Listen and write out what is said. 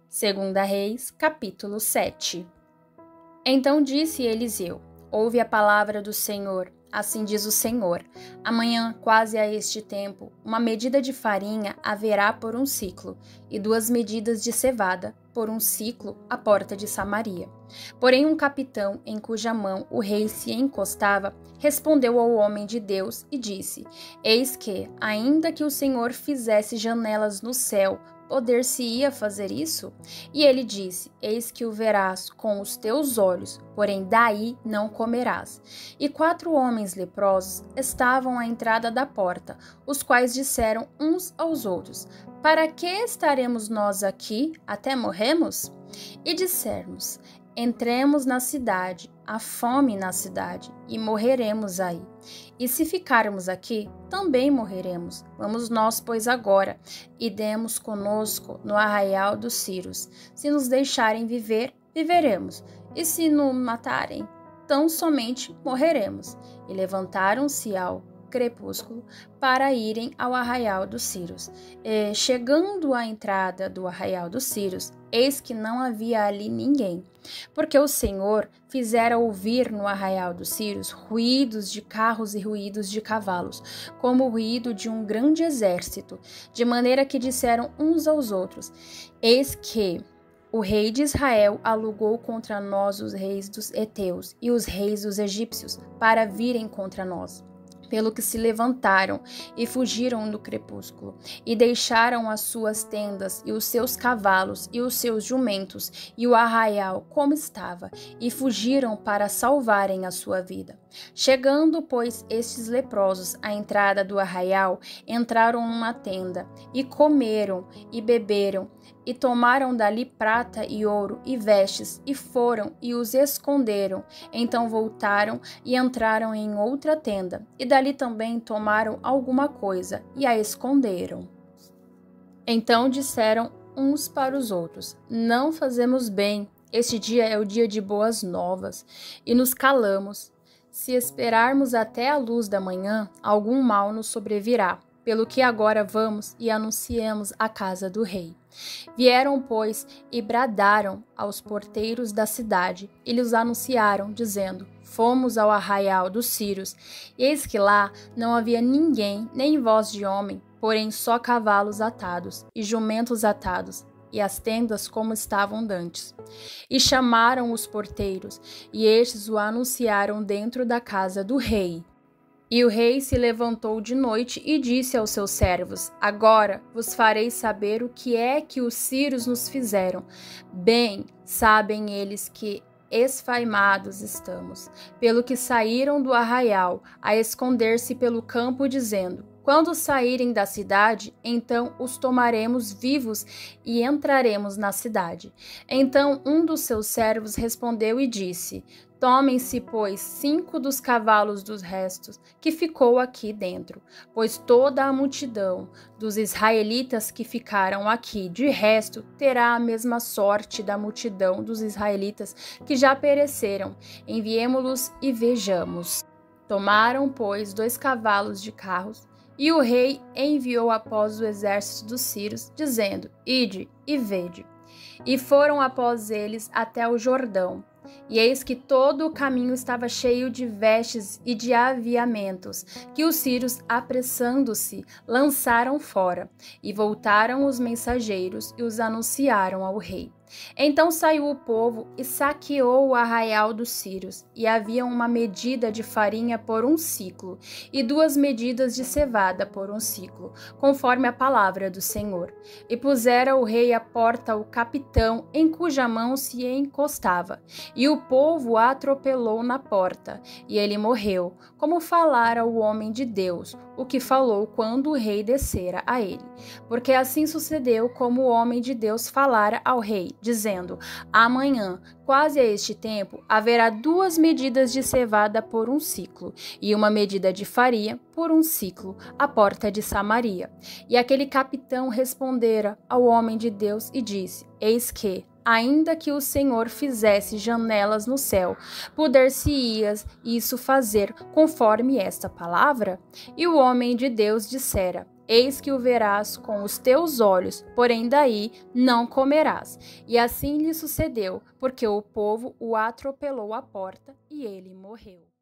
Segunda Reis, capítulo 7. Então disse Eliseu: Ouve a palavra do Senhor, assim diz o Senhor. Amanhã, quase a este tempo, uma medida de farinha haverá por um ciclo, e 2 medidas de cevada por um ciclo à porta de Samaria. Porém um capitão, em cuja mão o rei se encostava, respondeu ao homem de Deus e disse: Eis que, ainda que o Senhor fizesse janelas no céu, poder-se-ia fazer isso? E ele disse: Eis que o verás com os teus olhos, porém daí não comerás. E 4 homens leprosos estavam à entrada da porta, os quais disseram uns aos outros: Para que estaremos nós aqui até morremos? E dissermos: Entremos na cidade, há fome na cidade, e morreremos aí. E se ficarmos aqui, também morreremos. Vamos nós, pois, agora, e demos conosco no arraial dos Círios. Se nos deixarem viver, viveremos, e se nos matarem, tão somente morreremos. E levantaram-se ao crepúsculo para irem ao arraial dos Círios. E, chegando à entrada do arraial dos Círios, eis que não havia ali ninguém, porque o Senhor fizera ouvir no arraial dos Círios ruídos de carros e ruídos de cavalos, como o ruído de um grande exército, de maneira que disseram uns aos outros: Eis que o rei de Israel alugou contra nós os reis dos heteus e os reis dos egípcios para virem contra nós. Pelo que se levantaram e fugiram no crepúsculo, e deixaram as suas tendas e os seus cavalos e os seus jumentos e o arraial como estava, e fugiram para salvarem a sua vida. Chegando, pois, estes leprosos à entrada do arraial, entraram numa tenda, e comeram e beberam, e tomaram dali prata e ouro e vestes, e foram e os esconderam. Então voltaram e entraram em outra tenda, e dali também tomaram alguma coisa, e a esconderam. Então disseram uns para os outros: Não fazemos bem, este dia é o dia de boas novas, e nos calamos. Se esperarmos até a luz da manhã, algum mal nos sobrevirá, pelo que agora vamos e anunciemos a casa do rei. Vieram, pois, e bradaram aos porteiros da cidade, e lhes anunciaram, dizendo: Fomos ao arraial dos Círios, e eis que lá não havia ninguém, nem voz de homem, porém só cavalos atados e jumentos atados, e as tendas como estavam dantes. E chamaram os porteiros, e estes o anunciaram dentro da casa do rei. E o rei se levantou de noite e disse aos seus servos: Agora vos farei saber o que é que os sírios nos fizeram. Bem sabem eles que esfaimados estamos, pelo que saíram do arraial a esconder-se pelo campo, dizendo: Quando saírem da cidade, então os tomaremos vivos e entraremos na cidade. Então um dos seus servos respondeu e disse: Tomem-se, pois, 5 dos cavalos dos restos que ficou aqui dentro, pois toda a multidão dos israelitas que ficaram aqui de resto terá a mesma sorte da multidão dos israelitas que já pereceram. Enviemo-los e vejamos. Tomaram, pois, 2 cavalos de carros, e o rei enviou após o exército dos sírios, dizendo: Ide e vede. E foram após eles até o Jordão. E eis que todo o caminho estava cheio de vestes e de aviamentos, que os sírios, apressando-se, lançaram fora. E voltaram os mensageiros e os anunciaram ao rei. Então saiu o povo e saqueou o arraial dos sírios, e havia uma medida de farinha por um ciclo, e 2 medidas de cevada por um ciclo, conforme a palavra do Senhor. E pusera o rei à porta o capitão, em cuja mão se encostava, e o povo atropelou na porta, e ele morreu, como falara o homem de Deus, o que falou quando o rei descera a ele. Porque assim sucedeu como o homem de Deus falara ao rei, dizendo: Amanhã, quase a este tempo, haverá 2 medidas de cevada por um ciclo, e uma medida de farinha por um ciclo, à porta de Samaria. E aquele capitão respondera ao homem de Deus e disse: Eis que, ainda que o Senhor fizesse janelas no céu, poder-se-ias isso fazer conforme esta palavra? E o homem de Deus dissera: Eis que o verás com os teus olhos, porém daí não comerás. E assim lhe sucedeu, porque o povo o atropelou à porta e ele morreu.